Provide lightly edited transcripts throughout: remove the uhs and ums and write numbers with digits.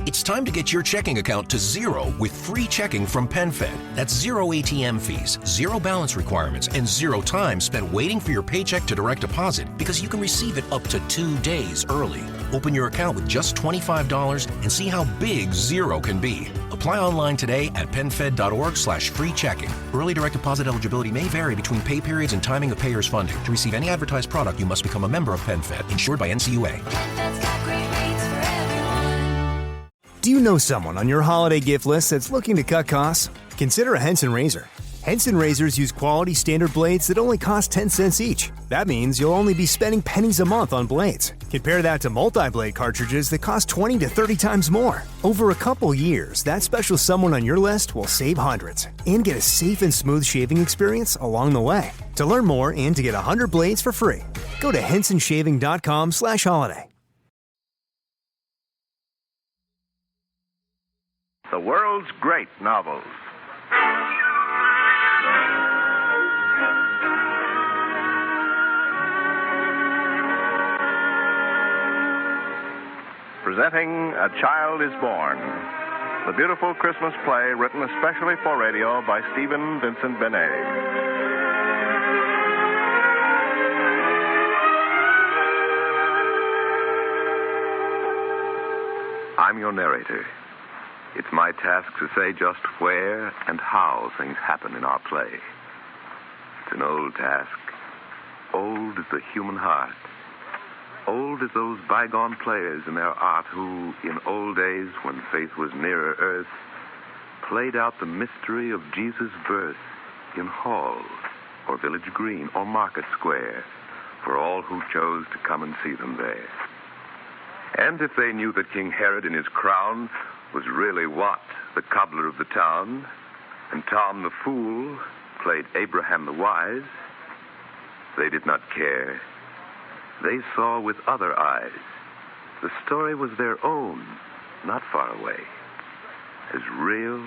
It's time to get your checking account to zero with free checking from PenFed. That's zero ATM fees, zero balance requirements, and zero time spent waiting for your paycheck to direct deposit because you can receive it up to 2 days early. Open your account with just $25 and see how big zero can be. Apply online today at PenFed.org/free checking. Early direct deposit eligibility may vary between pay periods and timing of payers' funding. To receive any advertised product, you must become a member of PenFed, insured by NCUA. PenFed's got great rates for everyone. Do you know someone on your holiday gift list that's looking to cut costs? Consider a Henson razor. Henson razors use quality standard blades that only cost 10 cents each. That means you'll only be spending pennies a month on blades. Compare that to multi-blade cartridges that cost 20 to 30 times more. Over a couple years, that special someone on your list will save hundreds and get a safe and smooth shaving experience along the way. To learn more and to get 100 blades for free, go to hensonshaving.com/holiday. The world's great novels. Presenting A Child is Born, the beautiful Christmas play written especially for radio by Stephen Vincent Benet. I'm your narrator. It's my task to say just where and how things happen in our play. It's an old task. Old as the human heart. Old as those bygone players in their art who, in old days when faith was nearer earth, played out the mystery of Jesus' birth in hall or village green or market square for all who chose to come and see them there. And if they knew that King Herod in his crown was really Wat, the cobbler of the town, and Tom the fool played Abraham the wise, they did not care. They saw with other eyes. The story was their own, not far away. As real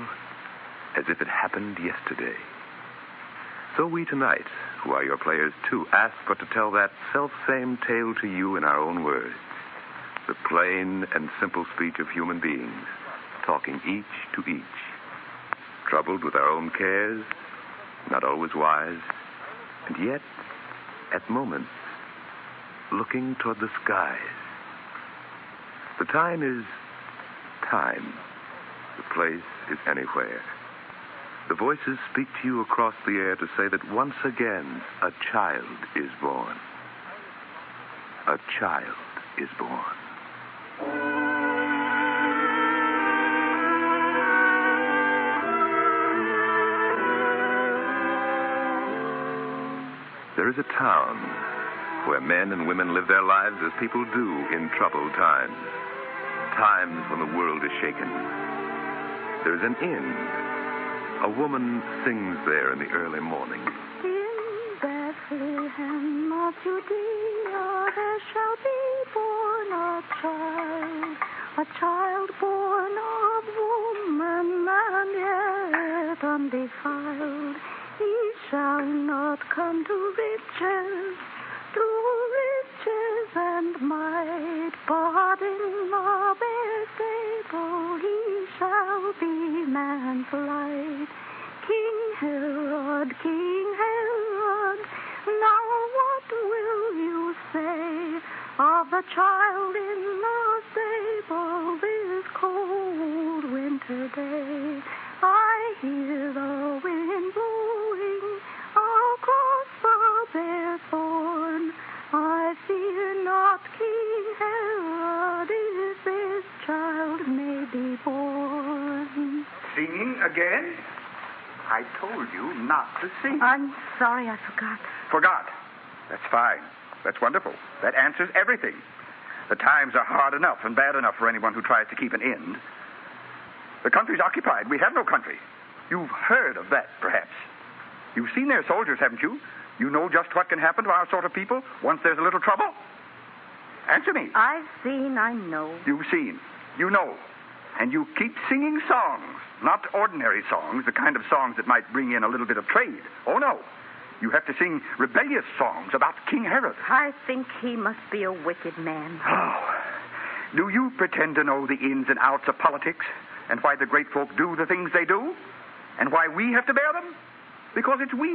as if it happened yesterday. So we tonight, who are your players too, ask but to tell that self-same tale to you in our own words. The plain and simple speech of human beings, talking each to each. Troubled with our own cares, not always wise, and yet, at moments, looking toward the skies. The time is time. The place is anywhere. The voices speak to you across the air to say that once again a child is born. A child is born. There is a town where men and women live their lives as people do in troubled times. Times when the world is shaken. There's an inn. A woman sings there in the early morning. In Bethlehem of Judea there shall be born a child born of woman and yet undefiled. He shall not come to riches and might, but in love and stable he shall be man's light. King Herod, now what will you say of the child in the stable this cold winter day? I hear the wind blowing across the bare thorn. I fear not, King Herod, if this child may be born. Singing again? I told you not to sing. I'm sorry, I forgot. Forgot? That's fine. That's wonderful. That answers everything. The times are hard enough and bad enough for anyone who tries to keep an end. The country's occupied. We have no country. You've heard of that, perhaps. You've seen their soldiers, haven't you? You know just what can happen to our sort of people once there's a little trouble? Answer me. I've seen, I know. You've seen. You know. And you keep singing songs. Not ordinary songs, the kind of songs that might bring in a little bit of trade. Oh, no. You have to sing rebellious songs about King Herod. I think he must be a wicked man. Oh, Do you pretend to know the ins and outs of politics and why the great folk do the things they do? And why we have to bear them? Because it's we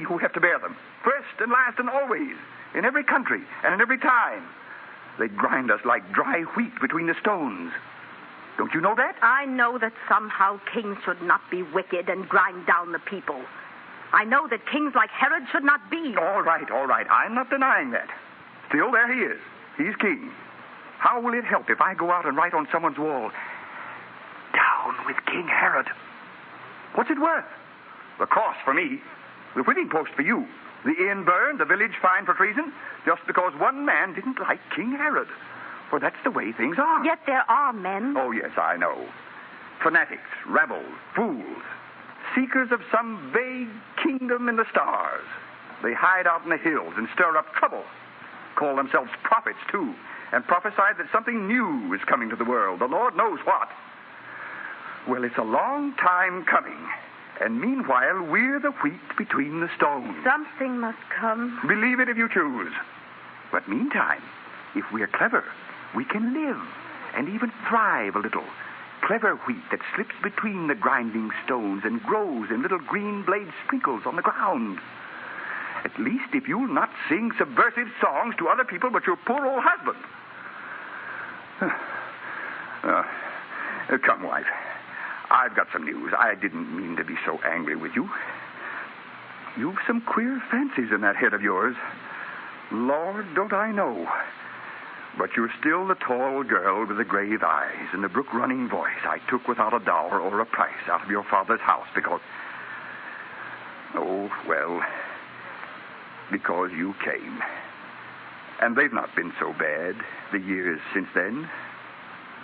who have to bear them. First and last and always. In every country and in every time. They grind us like dry wheat between the stones. Don't you know that? I know that somehow kings should not be wicked and grind down the people. I know that kings like Herod should not be. All right. I'm not denying that. Still, there he is. He's king. How will it help if I go out and write on someone's wall, "Down with King Herod"? What's it worth? The cross for me. The whipping post for you. The inn burned, the village fined for treason, just because one man didn't like King Herod. For that's the way things are. Yet there are men. Oh, yes, I know. Fanatics, rebels, fools, seekers of some vague kingdom in the stars. They hide out in the hills and stir up trouble. Call themselves prophets, too, and prophesy that something new is coming to the world, the Lord knows what. Well, it's a long time coming, and meanwhile, we're the wheat between the stones. Something must come. Believe it if you choose. But meantime, if we're clever, we can live and even thrive a little. Clever wheat that slips between the grinding stones and grows in little green blade sprinkles on the ground. At least if you'll not sing subversive songs to other people but your poor old husband. Come, wife. I've got some news. I didn't mean to be so angry with you. You've some queer fancies in that head of yours. Lord, don't I know. But you're still the tall girl with the grave eyes and the brook-running voice I took without a dower or a price out of your father's house because... Oh, well, because you came. And they've not been so bad, the years since then.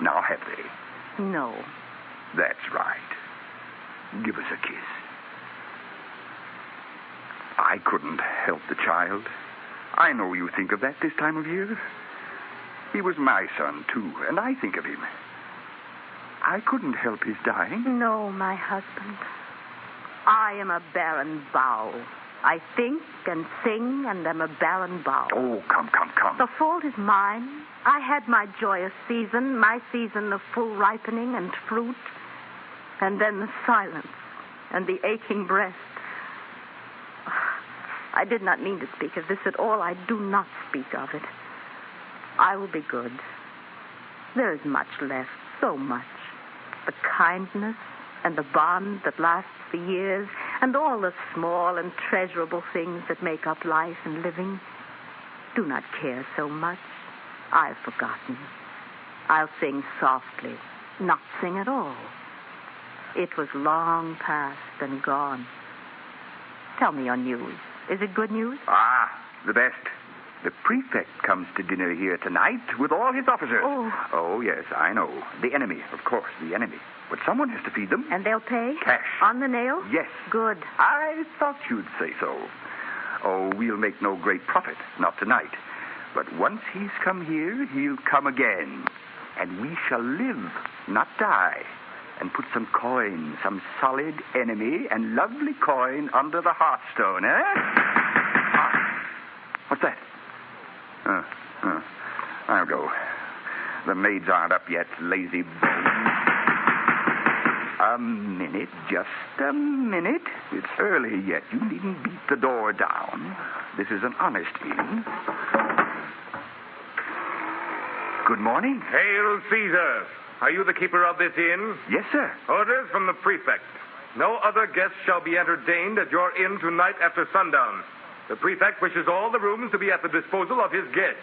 Now have they? No. That's right. Give us a kiss. I couldn't help the child. I know you think of that this time of year. He was my son, too, and I think of him. I couldn't help his dying. No, my husband. I am a barren bough. I think and sing and am a barren bough. Oh, come. The fault is mine. I had my joyous season, my season of full ripening and fruit, and then the silence and the aching breast. I did not mean to speak of this at all. I do not speak of it. I will be good. There is much left, so much. The kindness and the bond that lasts for years, and all the small and treasurable things that make up life and living. Do not care so much. I've forgotten. I'll sing softly, not sing at all. It was long past and gone. Tell me your news. Is it good news? Ah, the best. The prefect comes to dinner here tonight with all his officers. Oh, yes, I know. The enemy, of course, the enemy. But someone has to feed them. And they'll pay? Cash. On the nail? Yes. Good. I thought you'd say so. Oh, we'll make no great profit, not tonight. But once he's come here, he'll come again. And we shall live, not die. And put some coin, some solid enemy and lovely coin under the hearthstone, eh? Ah, what's that? I'll go. The maids aren't up yet, lazy bones. A minute, just a minute. It's early yet. You needn't beat the door down. This is an honest inn. Good morning. Hail, Caesar. Are you the keeper of this inn? Yes, sir. Orders from the prefect. No other guests shall be entertained at your inn tonight after sundown. The prefect wishes all the rooms to be at the disposal of his guests.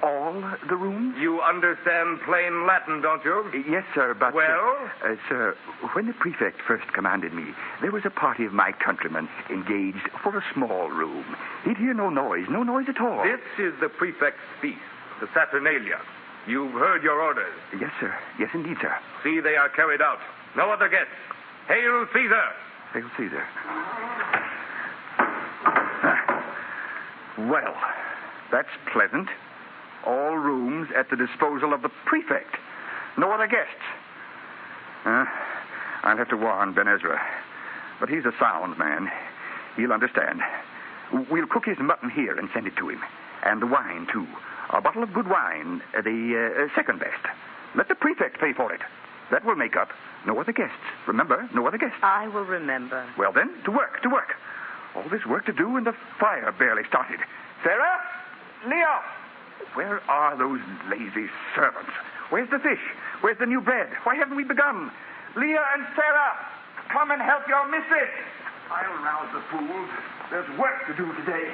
All the rooms? You understand plain Latin, don't you? Yes, sir, but... Well? Sir, when the prefect first commanded me, there was a party of my countrymen engaged for a small room. He'd hear no noise at all. This is the prefect's feast, the Saturnalia. You've heard your orders. Yes, sir. Yes, indeed, sir. See, they are carried out. No other guests. Hail, Caesar! Hail, Caesar. Well, that's pleasant. All rooms at the disposal of the prefect. No other guests. I'll have to warn Ben Ezra. But he's a sound man. He'll understand. We'll cook his mutton here and send it to him. And the wine, too. A bottle of good wine, the second best. Let the prefect pay for it. That will make up. No other guests. Remember, no other guests. I will remember. Well, then, to work. All this work to do and the fire barely started. Sarah? Leo? Where are those lazy servants? Where's the fish? Where's the new bread? Why haven't we begun? Leah and Sarah, come and help your mistress. I'll rouse the fools. There's work to do today.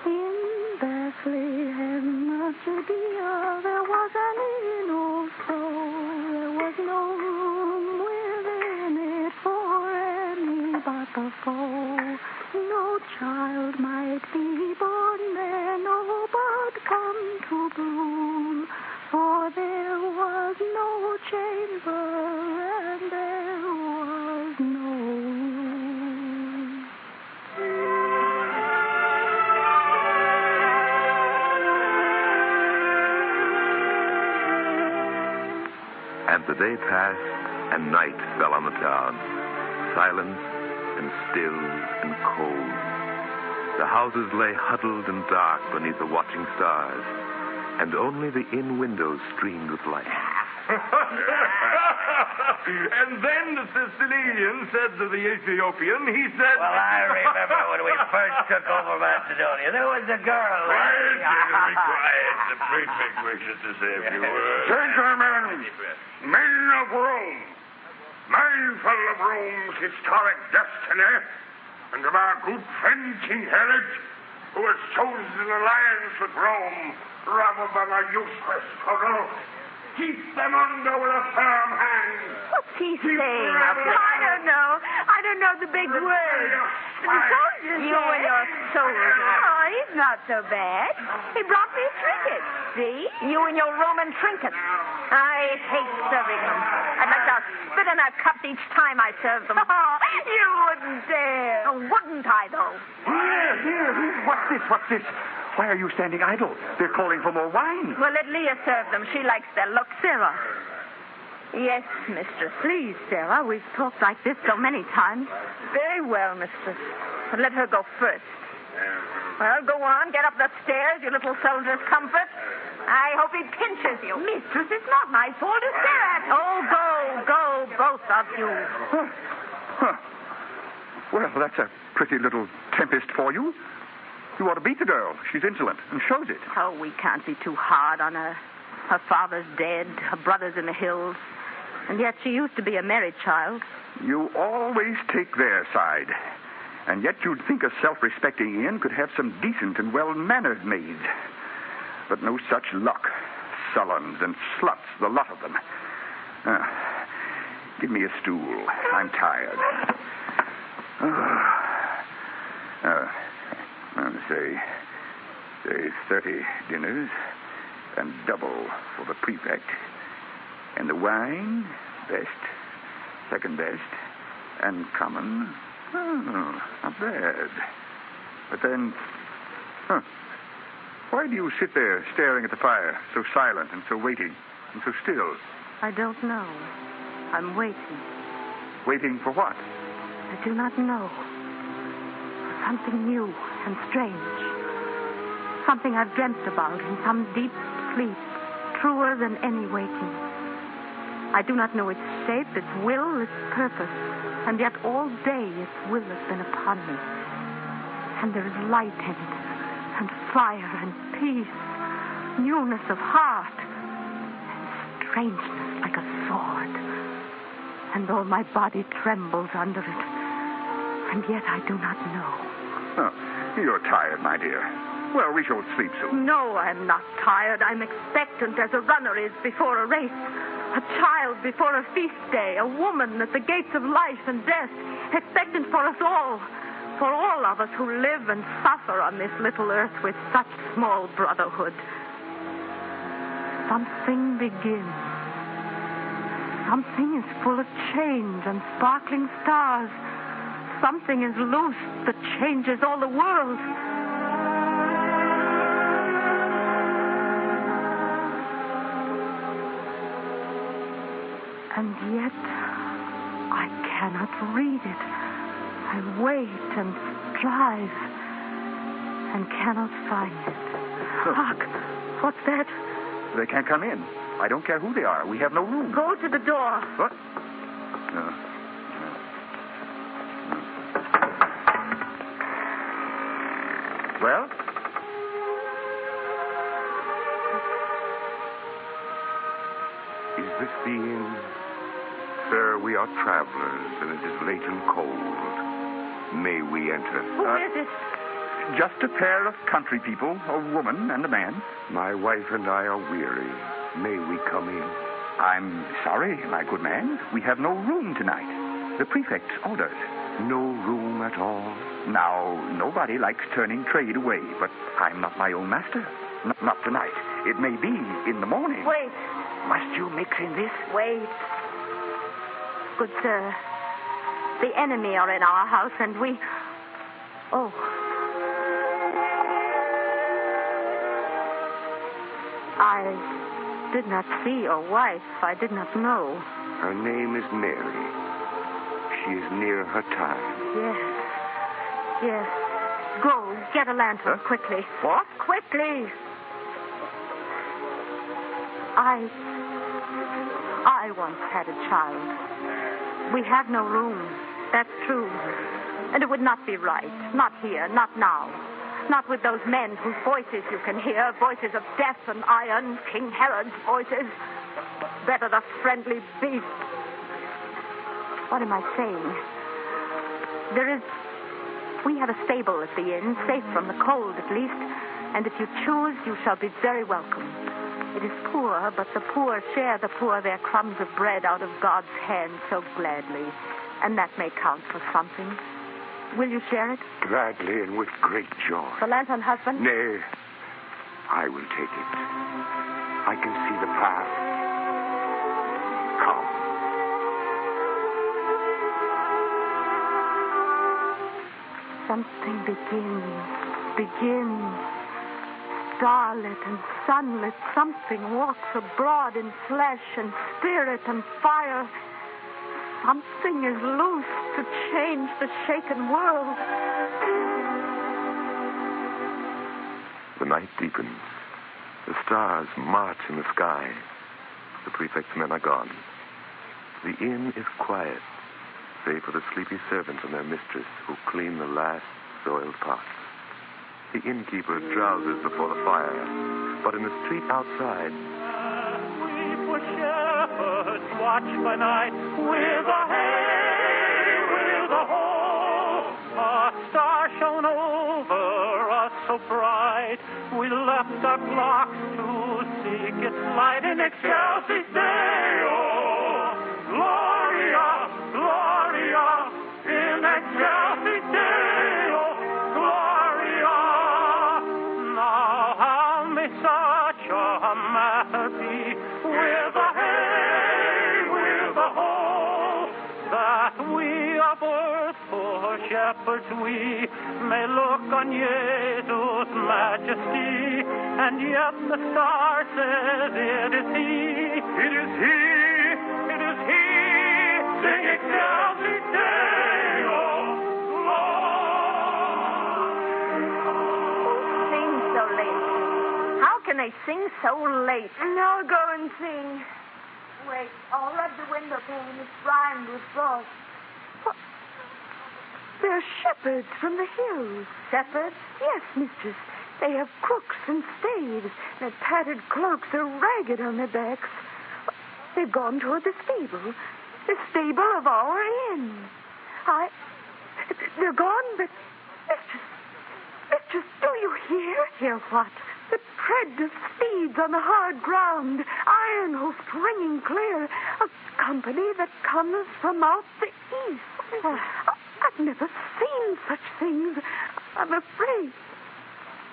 In Bethlehem of Judea, there was an inn also. There was no room within it for any but the foe. No child might be born there, no bud come to bloom. For there was no chamber, and there was no room. And the day passed, and night fell on the town. Silence and still and cold. The houses lay huddled and dark beneath the watching stars, and only the inn windows streamed with light. And then the Sicilian said to the Ethiopian, he said... Well, I remember when we first took over Macedonia. There was a girl. Quiet, quiet. The prefect wishes to say a few words. Gentlemen, men of Rome, mindful of Rome's historic destiny, and of our good friend King Herod, who has chosen an alliance with Rome rather than a useless struggle, keep them under with a firm hand. What's he saying up there? I don't know the big words. soldiers. You and your soldier. Oh, he's not so bad. He brought me a trinket. See? You and your Roman trinkets. I hate serving them. I'd like to spit in their cups each time I serve them. You wouldn't dare. Oh, wouldn't I, though? Here. What's this? Why are you standing idle? They're calling for more wine. Well, let Leah serve them. She likes their look. Sarah. Yes, mistress. Please, Sarah. We've talked like this so many times. Very well, mistress. But let her go first. Well, go on. Get up the stairs, you little soldier's comfort. I hope he pinches you. Mistress, it's not my fault to stare at you. Oh, go, both of you. Well, that's a pretty little tempest for you. You ought to beat the girl. She's insolent and shows it. Oh, we can't be too hard on her. Her father's dead, her brother's in the hills. And yet she used to be a married child. You always take their side. And yet you'd think a self-respecting inn could have some decent and well-mannered maids. But no such luck. Sullens and sluts, the lot of them. Give me a stool. I'm tired. Say 30 dinners and double for the prefect. And the wine, best, second best, and common. Oh, not bad. But then, why do you sit there staring at the fire, so silent and so waiting and so still? I don't know. I'm waiting. Waiting for what? I do not know. For something new and strange. Something I've dreamt about in some deep sleep, truer than any waking. I do not know its shape, its will, its purpose, and yet all day its will has been upon me. And there is light in it, and fire, and peace, newness of heart, and strangeness like a sword. And all my body trembles under it, and yet I do not know. Oh, you're tired, my dear. Well, we shall sleep soon. No, I'm not tired. I'm expectant as a runner is before a race. A child before a feast day. A woman at the gates of life and death. Expectant for us all. For all of us who live and suffer on this little earth with such small brotherhood. Something begins. Something is full of change and sparkling stars. Something is loose that changes all the world. And yet, I cannot read it. I wait and strive and cannot find it. Hark. What's that? They can't come in. I don't care who they are. We have no room. Go to the door. What? No. Well? Is this the inn? Sir, we are travelers, and it is late and cold. May we enter? Who is it? Just a pair of country people, a woman and a man. My wife and I are weary. May we come in? I'm sorry, my good man. We have no room tonight. The prefect's orders. No room at all? Now, nobody likes turning trade away, but I'm not my own master. Not tonight. It may be in the morning. Wait. Must you mix in this? Wait. Good sir, the enemy are in our house, and we... Oh. I did not see your wife. I did not know. Her name is Mary. She is near her time. Yes. Go, get a lantern, quickly. What? Quickly. I once had a child. We have no room. That's true. And it would not be right. Not here, not now. Not with those men whose voices you can hear, voices of death and iron, King Herod's voices. Better the friendly beast. What am I saying? We have a stable at the inn, safe from the cold at least. And if you choose, you shall be very welcome. It is poor, but the poor share the poor their crumbs of bread out of God's hand so gladly. And that may count for something. Will you share it? Gladly and with great joy. The lantern, husband? Nay, I will take it. I can see the path. Come. Something begins. Starlit and sunlit, something walks abroad in flesh and spirit and fire. Something is loose to change the shaken world. The night deepens. The stars march in the sky. The prefect's men are gone. The inn is quiet, save for the sleepy servants and their mistress who clean the last soiled pots. The innkeeper drowses before the fire, but in the street outside... We for shepherds watch by night with a hay, with a hoe. A star shone over us so bright, we left our flocks to seek its light in excelsis Deo. Gloria, Gloria, in excelsis Deo. Gloria. Now how may such a matter be with a hay, with a hoe, that we of earth poor shepherds we may look on Jesus' majesty, and yet the star says it is he, it is he, it is he. Sing excelsis Deo, Sing so late. How can they sing so late? Now go and sing. Wait, I'll rub the window pane. It's rimed with frost. They're shepherds from the hills. Shepherds? Yes, mistress. They have crooks and staves. Their tattered cloaks are ragged on their backs. They've gone toward the stable of our inn. They're gone, but mistress, do you hear? Hear what? The tread of steeds on the hard ground, iron hoofs ringing clear, a company that comes from out the east. I've never seen such things. I'm afraid.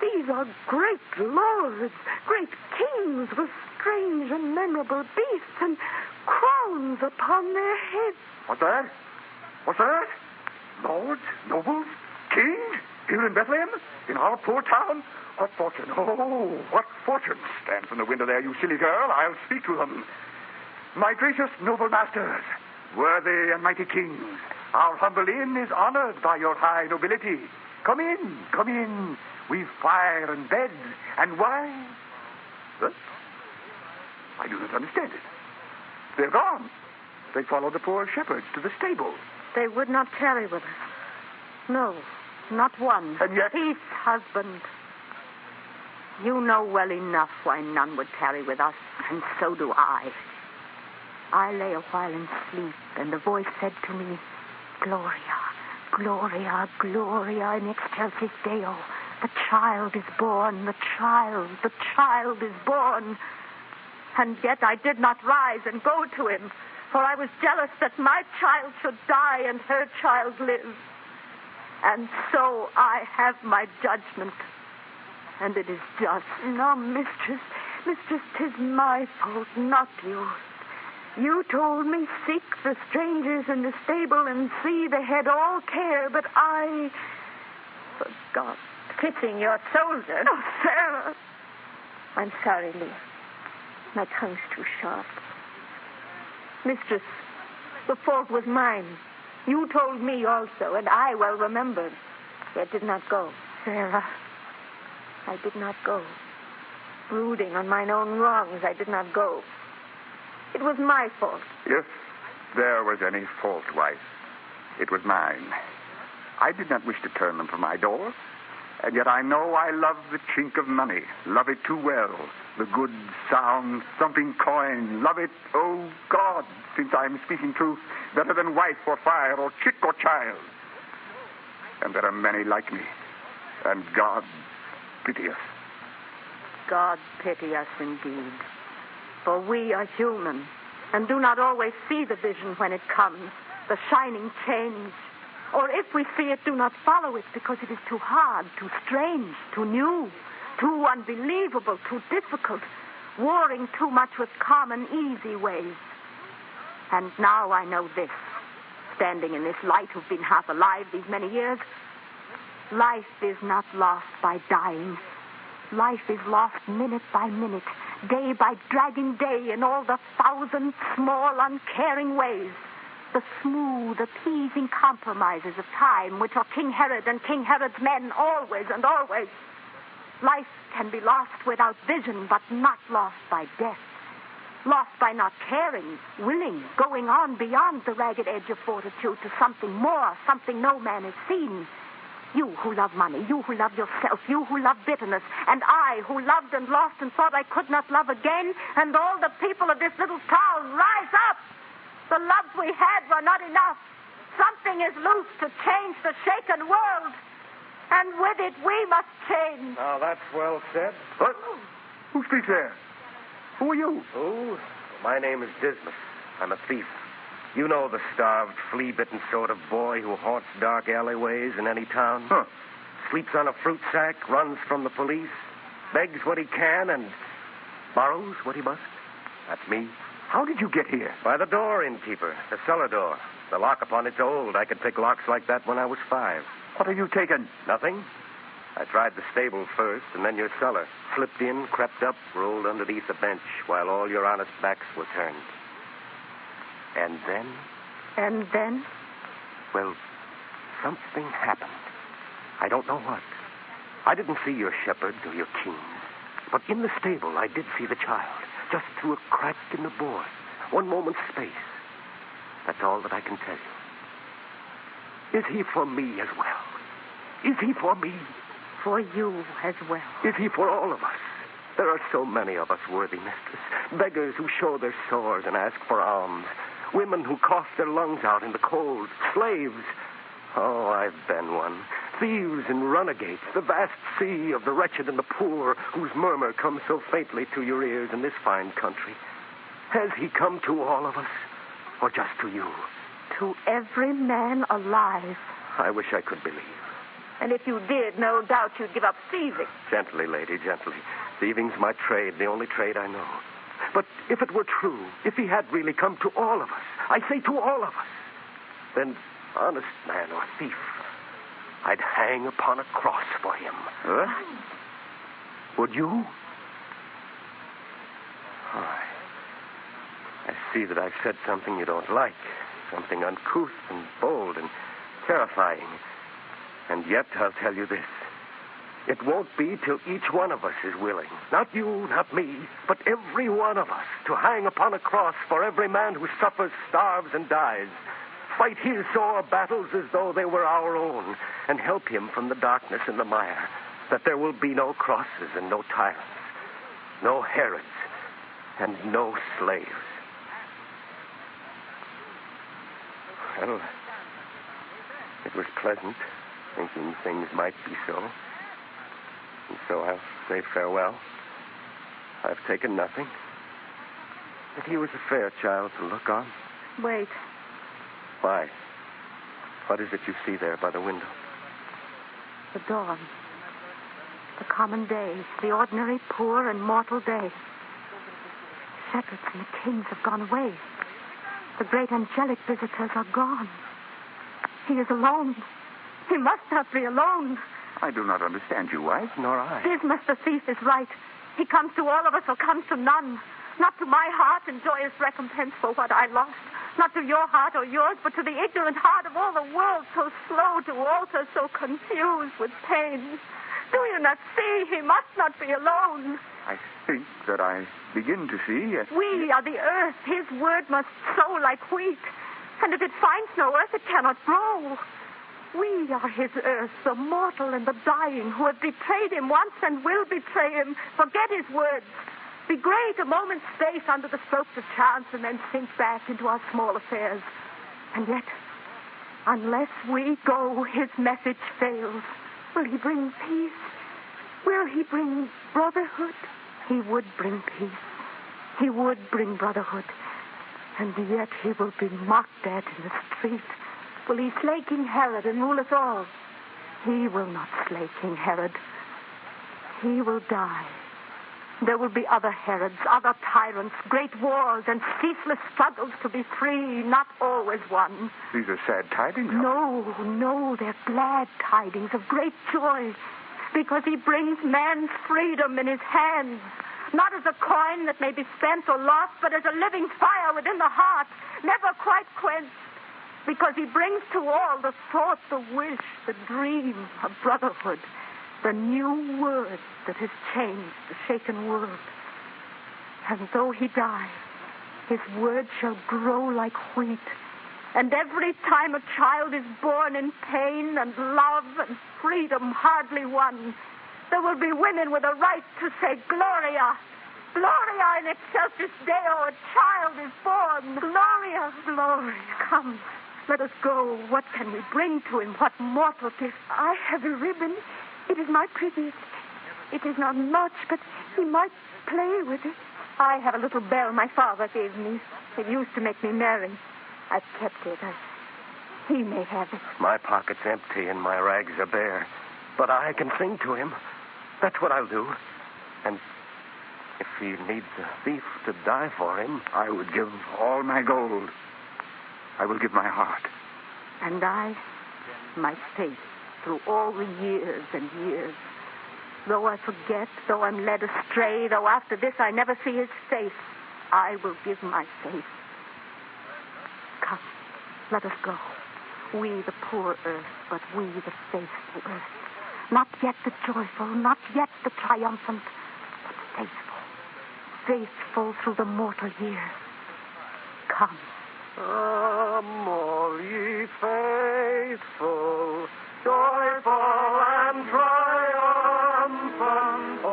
These are great lords, great kings with strange and memorable beasts and crowns upon their heads. What's that? What's that? Lords, nobles, kings, here in Bethlehem, in our poor town? What fortune? Oh, what fortune? Stand from the window there, you silly girl. I'll speak to them. My gracious noble masters, worthy and mighty kings, our humble inn is honored by your high nobility. Come in, come in. We've fire and beds and wine. Huh? I do not understand it. They're gone. They followed the poor shepherds to the stable. They would not tarry with us. No, not one. And yet... Peace, husband. You know well enough why none would tarry with us, and so do I. I lay a while in sleep, and the voice said to me, Gloria, Gloria, Gloria in excelsis Deo. The child is born, the child is born. And yet I did not rise and go to him, for I was jealous that my child should die and her child live. And so I have my judgment, and it is just. No, mistress, 'tis my fault, not yours. You told me, seek the strangers in the stable and see they had all care, but I forgot. Pitying your soldier. Oh, Sarah. I'm sorry, Lee. My tongue's too sharp. Mistress, the fault was mine. You told me also, and I well remembered. Yet did not go. Sarah. I did not go. Brooding on mine own wrongs, I did not go. It was my fault. If there was any fault, wife, it was mine. I did not wish to turn them from my door, and yet I know I love the chink of money, love it too well, the good, sound, thumping coin, love it, oh God, since I am speaking truth, better than wife or fire or chick or child. And there are many like me, and God pity us. God pity us indeed. For we are human, and do not always see the vision when it comes, the shining change. Or if we see it, do not follow it, because it is too hard, too strange, too new, too unbelievable, too difficult, warring too much with common, easy ways. And now I know this, standing in this light who've been half alive these many years. Life is not lost by dying. Life is lost minute by minute, day by dragging day, in all the thousand small, uncaring ways. The smooth, appeasing compromises of time, which are King Herod and King Herod's men always and always. Life can be lost without vision, but not lost by death. Lost by not caring, willing, going on beyond the ragged edge of fortitude to something more, something no man has seen. You who love money, you who love yourself, you who love bitterness, and I who loved and lost and thought I could not love again, and all the people of this little town, rise up! The loves we had were not enough. Something is loose to change the shaken world, and with it we must change. Now, that's well said. What? Who speaks there? Who are you? Who? My name is Dismas. I'm a thief. You know the starved, flea-bitten sort of boy who haunts dark alleyways in any town. Huh. Sleeps on a fruit sack, runs from the police, begs what he can, and borrows what he must. That's me. How did you get here? By the door, innkeeper. The cellar door. The lock upon it's old. I could pick locks like that when I was 5. What have you taken? Nothing. I tried the stable first, and then your cellar. Slipped in, crept up, rolled underneath the bench, while all your honest backs were turned. And then? And then? Well, something happened. I don't know what. I didn't see your shepherds or your kings. But in the stable, I did see the child, just through a crack in the board. One moment's space. That's all that I can tell you. Is he for me as well? Is he for me? For you as well. Is he for all of us? There are so many of us, worthy mistress. Beggars who show their sores and ask for alms. Women who cough their lungs out in the cold. Slaves. Oh, I've been one. Thieves and renegades. The vast sea of the wretched and the poor, whose murmur comes so faintly to your ears in this fine country. Has he come to all of us? Or just to you? To every man alive. I wish I could believe. And if you did, no doubt you'd give up thieving. Gently, lady, gently. Thieving's my trade, the only trade I know. But if it were true, if he had really come to all of us, I say to all of us, then, honest man or thief, I'd hang upon a cross for him. Huh? Would you? Oh, I see that I've said something you don't like. Something uncouth and bold and terrifying. And yet, I'll tell you this. It won't be till each one of us is willing, not you, not me, but every one of us, to hang upon a cross for every man who suffers, starves, and dies. Fight his sore battles as though they were our own, and help him from the darkness and the mire, that there will be no crosses and no tyrants, no Herods, and no slaves. Well, it was pleasant thinking things might be so. And so I'll say farewell. I've taken nothing. But he was a fair child to look on. Wait. Why? What is it you see there by the window? The dawn. The common day. The ordinary, poor, and mortal day. Shepherds and the kings have gone away. The great angelic visitors are gone. He is alone. He must not be alone. I do not understand you, wife. Nor I. Dismas the thief is right. He comes to all of us or comes to none. Not to my heart and joyous recompense for what I lost. Not to your heart or yours, but to the ignorant heart of all the world, so slow to alter, so confused with pain. Do you not see? He must not be alone. I think that I begin to see, yes. We are the earth. His word must sow like wheat. And if it finds no earth, it cannot grow. We are his earth, the mortal and the dying, who have betrayed him once and will betray him. Forget his words. Be great a moment's space under the strokes of chance and then sink back into our small affairs. And yet, unless we go, his message fails. Will he bring peace? Will he bring brotherhood? He would bring peace. He would bring brotherhood. And yet he will be mocked at in the street. Will he slay King Herod and rule us all? He will not slay King Herod. He will die. There will be other Herods, other tyrants, great wars, and ceaseless struggles to be free, not always one. These are sad tidings. No, they're glad tidings of great joy, because he brings man's freedom in his hands, not as a coin that may be spent or lost, but as a living fire within the heart, never quite quenched, because he brings to all the thought, the wish, the dream of brotherhood, the new word that has changed the shaken world. And though he die, his word shall grow like wheat. And every time a child is born in pain and love and freedom hardly won, there will be women with a right to say, Gloria, Gloria in excelsis Deo, a child is born. Gloria, Gloria, come, let us go. What can we bring to him? What mortal gift? I have a ribbon. It is my prettiest. It is not much, but he might play with it. I have a little bell my father gave me. It used to make me merry. I've kept it. He may have it. My pocket's empty and my rags are bare. But I can sing to him. That's what I'll do. And if he needs a thief to die for him, I would give all my gold. I will give my heart. And I, my faith, through all the years and years. Though I forget, though I'm led astray, though after this I never see his face, I will give my faith. Come, let us go. We the poor earth, but we the faithful earth. Not yet the joyful, not yet the triumphant, but faithful. Faithful through the mortal years. Come. Come, all ye faithful, joyful and triumphant, O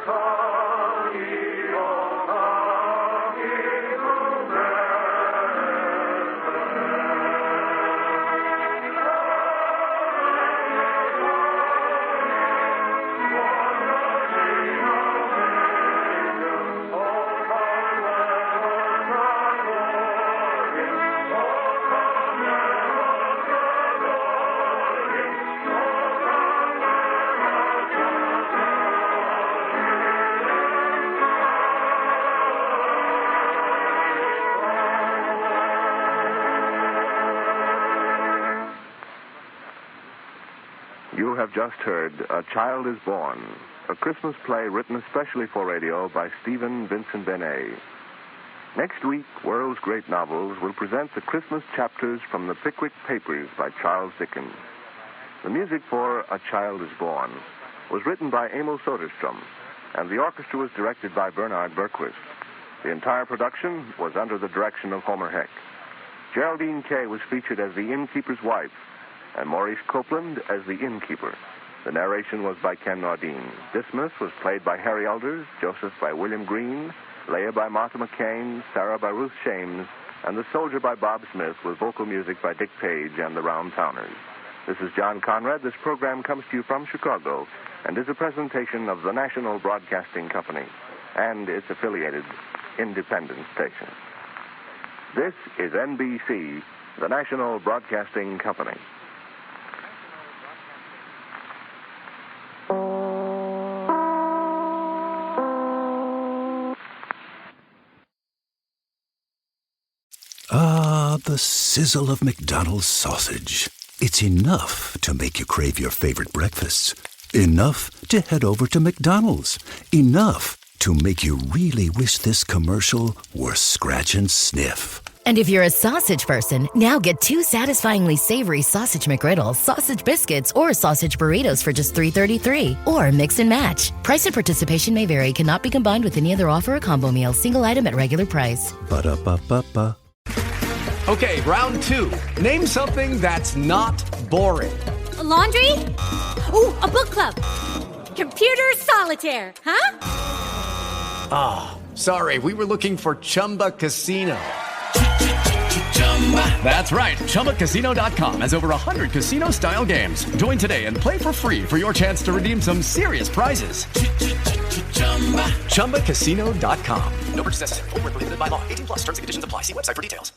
come ye, O come ye to You have just heard A Child is Born, a Christmas play written especially for radio by Stephen Vincent Benet. Next week, World's Great Novels will present the Christmas chapters from the Pickwick Papers by Charles Dickens. The music for A Child is Born was written by Emil Soderstrom, and the orchestra was directed by Bernard Berquist. The entire production was under the direction of Homer Heck. Geraldine Kay was featured as the innkeeper's wife, and Maurice Copeland as the innkeeper. The narration was by Ken Nordine. Dismas was played by Harry Elders, Joseph by William Green, Leah by Martha McCain, Sarah by Ruth Shames, and The Soldier by Bob Smith, with vocal music by Dick Page and the Round Towners. This is John Conrad. This program comes to you from Chicago and is a presentation of the National Broadcasting Company and its affiliated independent stations. This is NBC, the National Broadcasting Company. Ah, the sizzle of McDonald's sausage. It's enough to make you crave your favorite breakfasts. Enough to head over to McDonald's. Enough to make you really wish this commercial were scratch and sniff. And if you're a sausage person, now get 2 satisfyingly savory sausage McGriddles, sausage biscuits, or sausage burritos for just $3.33. Or mix and match. Price and participation may vary. Cannot be combined with any other offer or combo meal. Single item at regular price. Ba-da-ba-ba-ba. Okay, round 2. Name something that's not boring. A laundry? Ooh, a book club. Computer solitaire, huh? Ah, oh, sorry, we were looking for Chumba Casino. That's right, ChumbaCasino.com has over 100 casino-style games. Join today and play for free for your chance to redeem some serious prizes. ChumbaCasino.com. No purchase necessary. Void where prohibited by law. 18+ terms and conditions apply. See website for details.